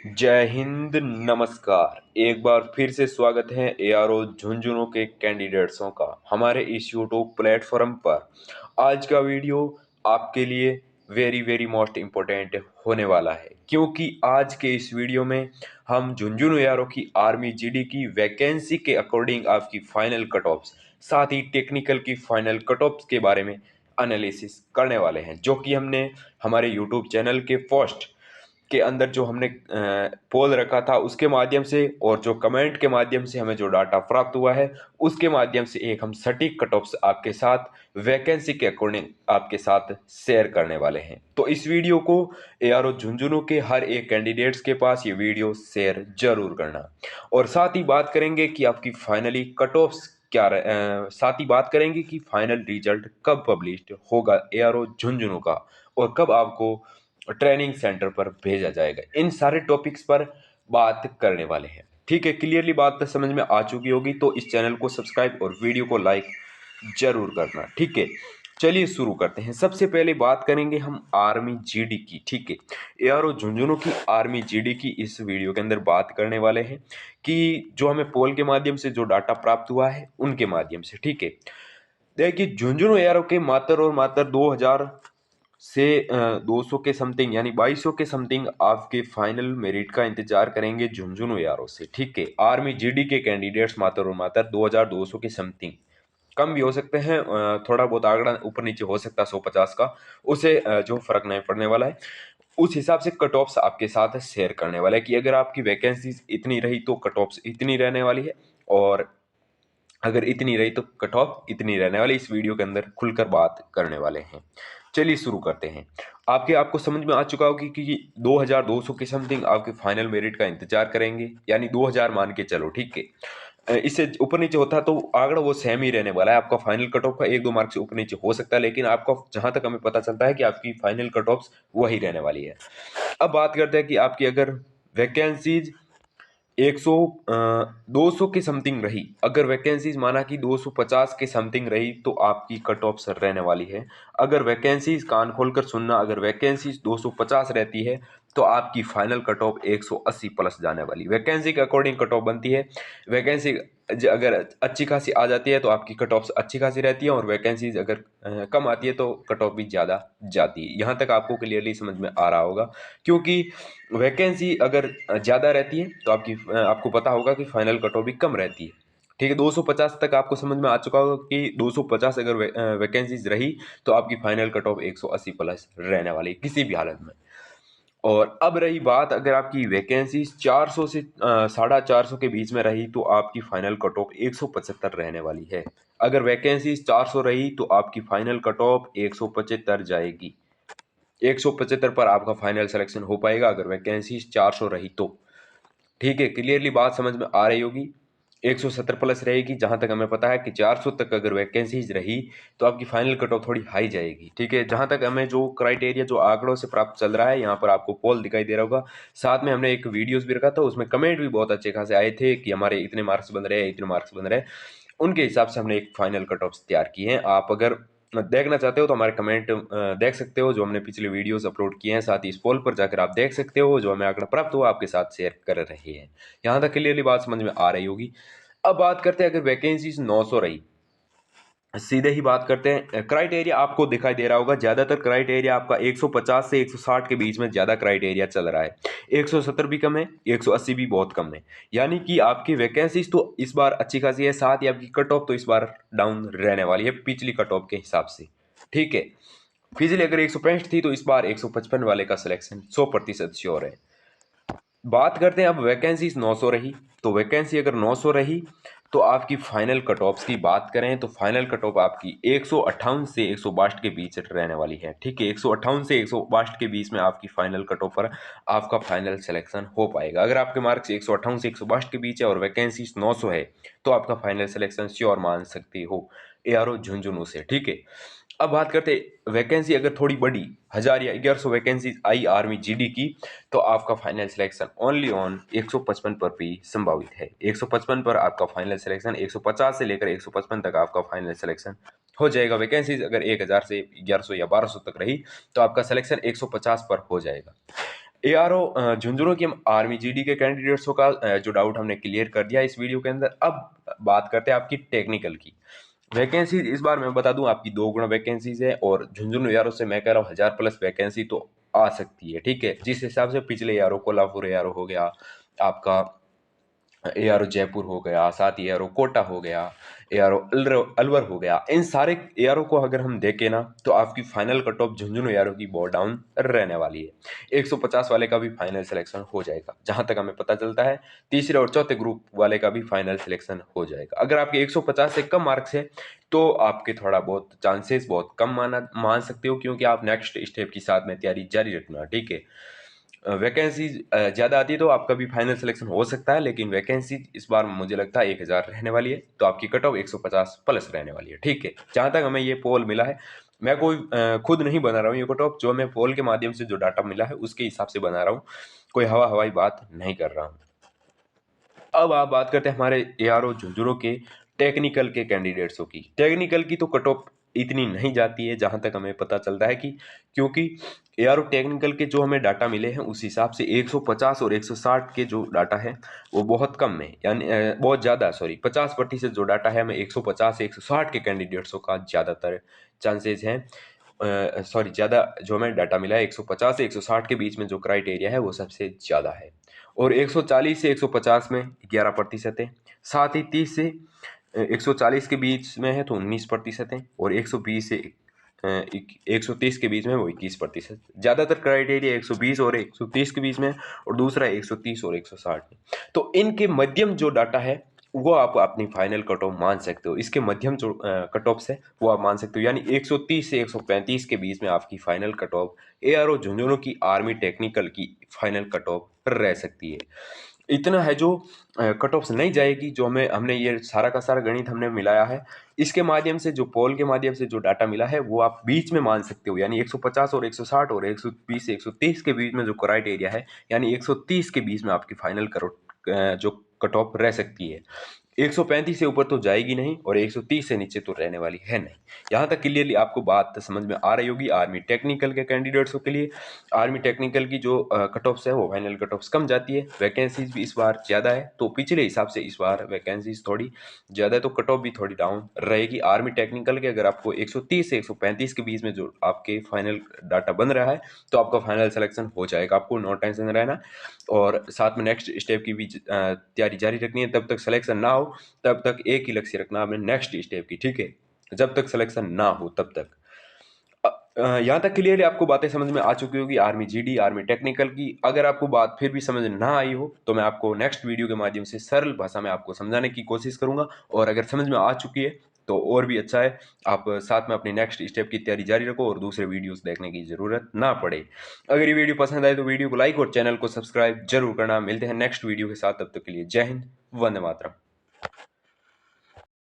जय हिंद, नमस्कार। एक बार फिर से स्वागत है एआरओ झुंझुनू के कैंडिडेट्सों का हमारे इस यूट्यूब प्लेटफॉर्म पर। आज का वीडियो आपके लिए वेरी वेरी मोस्ट इम्पोर्टेंट होने वाला है, क्योंकि आज के इस वीडियो में हम झुंझुनू एआरओ की आर्मी जीडी की वैकेंसी के अकॉर्डिंग आपकी फाइनल कट ऑफ्स, साथ ही टेक्निकल की फाइनल कट ऑफ्स के बारे में एनालिसिस करने वाले हैं, जो कि हमने हमारे यूट्यूब चैनल के पोस्ट के अंदर जो हमने पोल रखा था उसके माध्यम से, और जो कमेंट के माध्यम से हमें जो डाटा प्राप्त हुआ है उसके माध्यम से एक हम सटीक कट ऑफ्स आपके साथ वैकेंसी के अकॉर्डिंग आपके साथ शेयर करने वाले हैं। तो इस वीडियो को एआरओ झुंझुनू के हर एक कैंडिडेट्स के पास ये वीडियो शेयर जरूर करना। और साथ ही बात करेंगे कि आपकी फाइनली कट ऑफ्स क्या साथ ही बात करेंगे कि फाइनल रिजल्ट कब पब्लिश होगा एआरओ झुंझुनू का, और कब आपको ट्रेनिंग सेंटर पर भेजा जाएगा। इन सारे टॉपिक्स पर बात करने वाले हैं। ठीक है, क्लियरली बात तो समझ में आ चुकी होगी, तो इस चैनल को सब्सक्राइब और वीडियो को लाइक जरूर करना। ठीक है, चलिए शुरू करते हैं। सबसे पहले बात करेंगे हम आर्मी जीडी की। ठीक है, एआरओ झुंझुनू की आर्मी जीडी की इस वीडियो के अंदर बात करने वाले हैं कि जो हमें पोल के माध्यम से जो डाटा प्राप्त हुआ है उनके माध्यम से। ठीक है, देखिए झुंझुनू एआरओ के मात्र और मात्र 2000 से 200 के समथिंग यानी 2200 के समथिंग आपके फाइनल मेरिट का इंतजार करेंगे झुंझुनू एआरओ से। ठीक है, आर्मी जीडी के कैंडिडेट्स मात्र और मात्र 2200 के समथिंग, कम भी हो सकते हैं, थोड़ा बहुत आंकड़ा ऊपर नीचे हो सकता है 150 का, उसे जो फर्क नहीं पड़ने वाला है। उस हिसाब से कट ऑफ्स आपके साथ शेयर करने वाला है कि अगर आपकी वैकेंसीज इतनी रही तो कट ऑफ्स इतनी रहने वाली है, और अगर इतनी रही तो कट ऑफ इतनी रहने वाली। इस वीडियो के अंदर खुलकर बात करने वाले हैं। चलिए शुरू करते हैं। आपको समझ में आ चुका होगा कि 2200 के समथिंग आपके फाइनल मेरिट का इंतजार करेंगे, यानी 2000 मान के चलो। ठीक है, इससे ऊपर नीचे होता तो आंकड़ा वो सेम ही रहने वाला है। आपका फाइनल कट ऑफ का 1-2 मार्क्स से ऊपर नीचे हो सकता है, लेकिन आपका जहां तक हमें पता चलता है कि आपकी फाइनल कट ऑफ वही रहने वाली है। अब बात करते हैं कि आपकी अगर वैकेंसीज 100 200 के समथिंग रही, अगर वैकेंसीज माना कि 250 के समथिंग रही, तो आपकी कट ऑफ सर रहने वाली है। अगर वैकेंसीज, कान खोलकर सुनना, अगर वैकेंसीज 250 रहती है तो आपकी फाइनल कट ऑफ 180 प्लस जाने वाली। वैकेंसी के अकॉर्डिंग कट ऑफ बनती है। वैकेंसी अगर अच्छी खासी आ जाती है तो आपकी कट ऑफ अच्छी खासी रहती है, और वैकेंसीज अगर कम आती है तो कट ऑफ भी ज़्यादा जाती है। यहाँ तक आपको क्लियरली समझ में आ रहा होगा, क्योंकि वैकेंसी अगर ज़्यादा रहती है तो आपको पता होगा कि फाइनल कट ऑफ भी कम रहती है। ठीक है, 250 तक आपको समझ में आ चुका होगा कि 250 अगर वैकेंसीज रही तो आपकी फाइनल कट ऑफ 180 प्लस रहने वाली है किसी भी हालत में। और अब रही बात, अगर आपकी वैकेंसी 400 से 450 के बीच में रही तो आपकी फाइनल कट ऑफ 175 रहने वाली है। अगर वैकेंसी 400 रही तो आपकी फाइनल कट ऑफ 175 जाएगी। 175 पर आपका फाइनल सिलेक्शन हो पाएगा अगर वैकेंसी 400 रही तो। ठीक है, क्लियरली बात समझ में आ रही होगी। 170 प्लस रहेगी, जहां तक हमें पता है कि 400 तक अगर वैकेंसीज रही तो आपकी फाइनल कट ऑफ थोड़ी हाई जाएगी। ठीक है, जहां तक हमें जो क्राइटेरिया जो आंकड़ों से प्राप्त चल रहा है, यहाँ पर आपको पोल दिखाई दे रहा होगा। साथ में हमने एक वीडियोस भी रखा था, उसमें कमेंट भी बहुत अच्छे खासे आए थे कि हमारे इतने मार्क्स बन रहे हैं, इतने मार्क्स बन रहे हैं। उनके हिसाब से हमने एक फाइनल कट ऑफ तैयार की है। आप अगर देखना चाहते हो तो हमारे कमेंट देख सकते हो, जो हमने पिछले वीडियोस अपलोड किए हैं। साथ ही इस पोल पर जाकर आप देख सकते हो, जो हमें आंकड़ा प्राप्त हुआ आपके साथ शेयर कर रहे हैं। यहाँ तक क्लियरली बात समझ में आ रही होगी। अब बात करते हैं, अगर वैकेंसीज 900 रही, सीधे ही बात करते हैं। क्राइटेरिया आपको दिखाई दे रहा होगा, ज्यादातर क्राइटेरिया आपका 150 से 160 के बीच में ज्यादा क्राइटेरिया चल रहा है। 170 भी कम है, 180 भी बहुत कम है। यानी कि आपकी वैकेंसीज तो इस बार अच्छी खासी है, साथ ही आपकी कट ऑफ तो इस बार डाउन रहने वाली है पिछली कट ऑफ के हिसाब से। ठीक है, पिछले अगर 165 थी तो इस बार 155 वाले का सिलेक्शन 100% श्योर है। बात करते हैं अब वैकेंसीज 900 रही, तो वैकेंसी अगर 900 रही तो आपकी फाइनल कट ऑफ्स की बात करें तो फाइनल कट ऑफ आपकी 158 से 162 के बीच रहने वाली है। ठीक है, 158 से 162 के बीच में आपकी फाइनल कट ऑफ पर आपका फाइनल सिलेक्शन हो पाएगा। अगर आपके मार्क्स 158 से 162 के बीच है और वैकेंसी 900 है तो आपका फाइनल सिलेक्शन श्योर मान सकते हो एआरओ झुंझुनू से। ठीक है, अब बात करते हैं वैकेंसी अगर थोड़ी बड़ी 1000 या 1100 वैकेंसी आई आर्मी जीडी की, तो आपका फाइनल सिलेक्शन ओनली ऑन 155 पर भी संभावित है। 155 पर आपका फाइनल सिलेक्शन, 150 से लेकर 155 तक आपका फाइनल सिलेक्शन हो जाएगा। वैकेंसीज अगर 1000 से 1100 या 1200 तक रही तो आपका सिलेक्शन 150 पर हो जाएगा। एआरओ झुंझुनू की हम आर्मी जीडी के कैंडिडेट्सों का जो डाउट हमने क्लियर कर दिया इस वीडियो के अंदर। अब बात करते हैं आपकी टेक्निकल की वैकेंसी। इस बार मैं बता दूं आपकी 2 गुना वैकेंसीज है, और झुंझुनू एआरओ से मैं कह रहा हूँ 1000+ वैकेंसी तो आ सकती है, ठीक है। जिस हिसाब से पिछले एआरओ कोल्हापुर एआरओ हो गया आपका, एआरओ जयपुर हो गया, साथ ही एआरओ कोटा हो गया, एआरओ अलवर हो गया, इन सारे एआरओ को अगर हम देखें ना तो आपकी final cut off Jhunjhunu ARO की बहुत डाउन रहने वाली है। 150 वाले का भी फाइनल सिलेक्शन हो जाएगा जहां तक हमें पता चलता है। तीसरे और चौथे ग्रुप वाले का भी फाइनल सिलेक्शन हो जाएगा। अगर आपके 150 से कम मार्क्स है तो आपके थोड़ा बहुत चांसेस बहुत कम मान सकते हो, क्योंकि आप नेक्स्ट स्टेप के साथ में तैयारी जारी रखना, ठीक है। वैकेंसी ज़्यादा आती है तो आपका भी फाइनल सिलेक्शन हो सकता है, लेकिन वैकेंसी इस बार मुझे लगता है 1000 रहने वाली है, तो आपकी कट ऑफ 150+ रहने वाली है, ठीक है। जहाँ तक हमें ये पोल मिला है, मैं कोई खुद नहीं बना रहा हूँ ये कट ऑफ, जो मैं पोल के माध्यम से जो डाटा मिला है उसके हिसाब से बना रहा हूँ, कोई हवाई बात नहीं कर रहा हूँ। अब आप बात करते हैं हमारे एआरओ झुंझुनू के टेक्निकल के कैंडिडेट्सों की। टेक्निकल की तो कट ऑफ इतनी नहीं जाती है जहां तक हमें पता चलता है, कि क्योंकि एआरओ टेक्निकल के जो हमें डाटा मिले हैं उस हिसाब से 150 और 160 के जो डाटा है वो बहुत कम है, यानी बहुत ज़्यादा, सॉरी 50% जो डाटा है हमें 150 से 160 के कैंडिडेट्सों का ज़्यादातर चांसेज हैं। सॉरी, ज़्यादा जो हमें डाटा मिला है 150 से 160 के बीच में जो क्राइटेरिया है वो सबसे ज़्यादा है, और 140 से 150 में 11% है। साथ ही 30 से 140 के बीच में है तो 19% है, और 120 से 130 के बीच में वो 21%। ज़्यादातर क्राइटेरिया 120 और 130 के बीच में है, और दूसरा 130 और 160 में। तो इनके मध्यम जो डाटा है वो आप अपनी फाइनल कट ऑफ मान सकते हो। इसके मध्यम जो कट ऑफ्स है वो आप मान सकते हो, यानी 130 से 135 के बीच में आपकी final cut off ARO Jhunjhunu की आर्मी टेक्निकल की फाइनल कट ऑफ रह सकती है। इतना है जो कट ऑफ्स नहीं जाएगी, जो हमने ये सारा का सारा गणित हमने मिलाया है, इसके माध्यम से जो पोल के माध्यम से जो डाटा मिला है वो आप बीच में मान सकते हो, यानी 150 और 160 और 120 से 130 के बीच में जो क्राइटेरिया है, यानी 130 के बीच में आपकी फाइनल जो कट ऑफ रह सकती है। 135 से ऊपर तो जाएगी नहीं, और 130 से नीचे तो रहने वाली है नहीं। यहाँ तक क्लियरली आपको बात समझ में आ रही होगी आर्मी टेक्निकल के कैंडिडेट्सों के लिए। आर्मी टेक्निकल की जो कट ऑफ्स है वो फाइनल कट ऑफ्स कम जाती है, वैकेंसीज भी इस बार ज़्यादा है, तो पिछले हिसाब से इस बार वैकेंसीज थोड़ी ज़्यादा है, तो कट ऑफ भी थोड़ी डाउन रहेगी आर्मी टेक्निकल के। अगर आपको 130 से 135 के बीच में जो आपके फाइनल डाटा बन रहा है तो आपका फाइनल सिलेक्शन हो जाएगा, आपको नो टेंशन रहना। और साथ में नेक्स्ट स्टेप की भी तैयारी जारी रखनी है। तब तक सिलेक्शन ना हो तब तक एक ही लक्ष्य रखना आपने नेक्स्ट स्टेप की, ठीक है। जब तक सिलेक्शन ना हो तब तक। यहाँ तक क्लियरली आपको बातें समझ में आ चुकी होगी आर्मी जीडी आर्मी टेक्निकल की। अगर आपको बात फिर भी समझ ना आई हो तो मैं आपको नेक्स्ट वीडियो के माध्यम से सरल भाषा में आपको समझाने की कोशिश करूंगा, और अगर समझ में आ चुकी है तो और भी अच्छा है। आप साथ में अपनी नेक्स्ट स्टेप की तैयारी जारी रखो और दूसरे वीडियोस देखने की जरूरत ना पड़े। अगर ये वीडियो पसंद आए तो वीडियो को लाइक और चैनल को सब्सक्राइब जरूर करना। मिलते हैं नेक्स्ट वीडियो के साथ, तब तक के लिए जय हिंद, वंदे मातरम।